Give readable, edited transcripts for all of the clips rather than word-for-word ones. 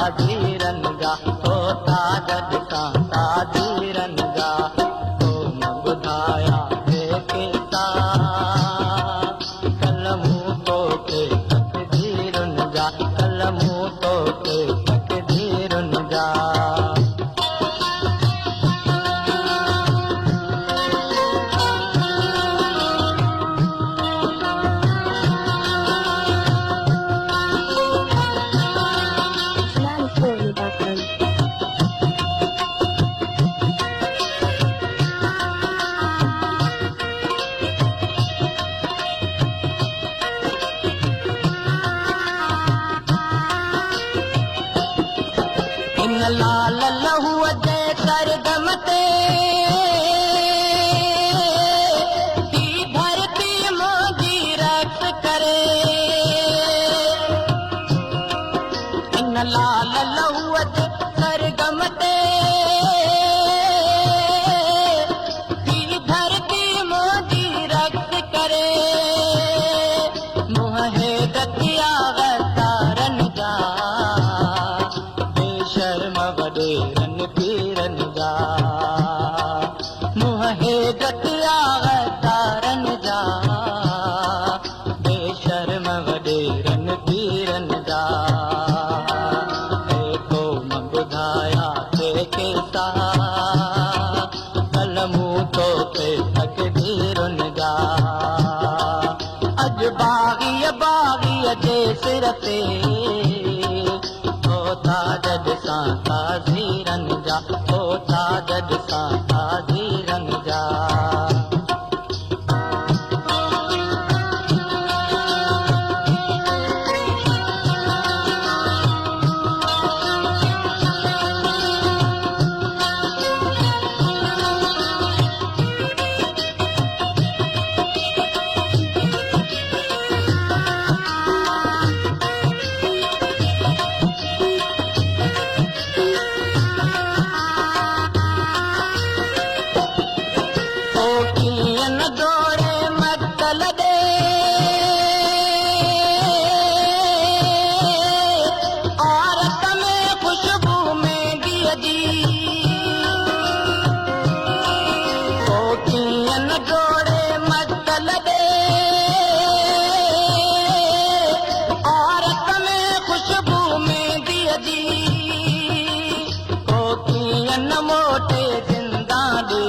ताजीरन जा होता जग सा ताजीरन जा तो न ॿुधाया केसा कलमूं तो के तकदीरुन जा कलमूं तो के तकदीरुन जा लाल लहू जे सरगम ते धरती मुंहिंजी रक्स करे इन लाल लहू जे सरगम ते धरती मुंहिंजी रक्स करे मुंहिं दतिया तारन जा शर्म वडेरन पीरन जा मुंहिं गतिया तारन जा बेशर्म वडेरन पीरन जा को न ॿुधाया केसा कलमूं तो ते तकदीरुन जा अॼु बाग़ीअ जे सिर ते होता जग सा ताजीरन जा होता जग सा ताजीरन जा जोड़े मक्तल दे औरत में खुशबू में दियजी कोकियन जोड़े मक्तल दे औरत में खुशबू में दियजी कोकियन मोटे जिंदा दे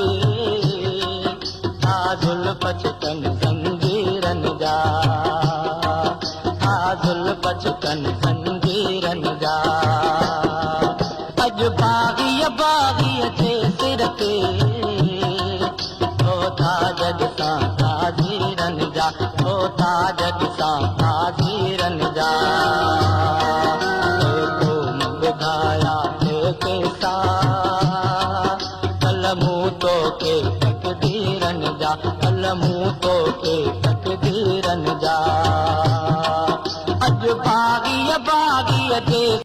बचकन संगीरन जा आजुल बचकन संगीरन जा अॼु बाग़ीअ जे सिर ते होता जग सा ताजीरन जा होता जग सा ताजीरन जा को न ॿुधाया केसा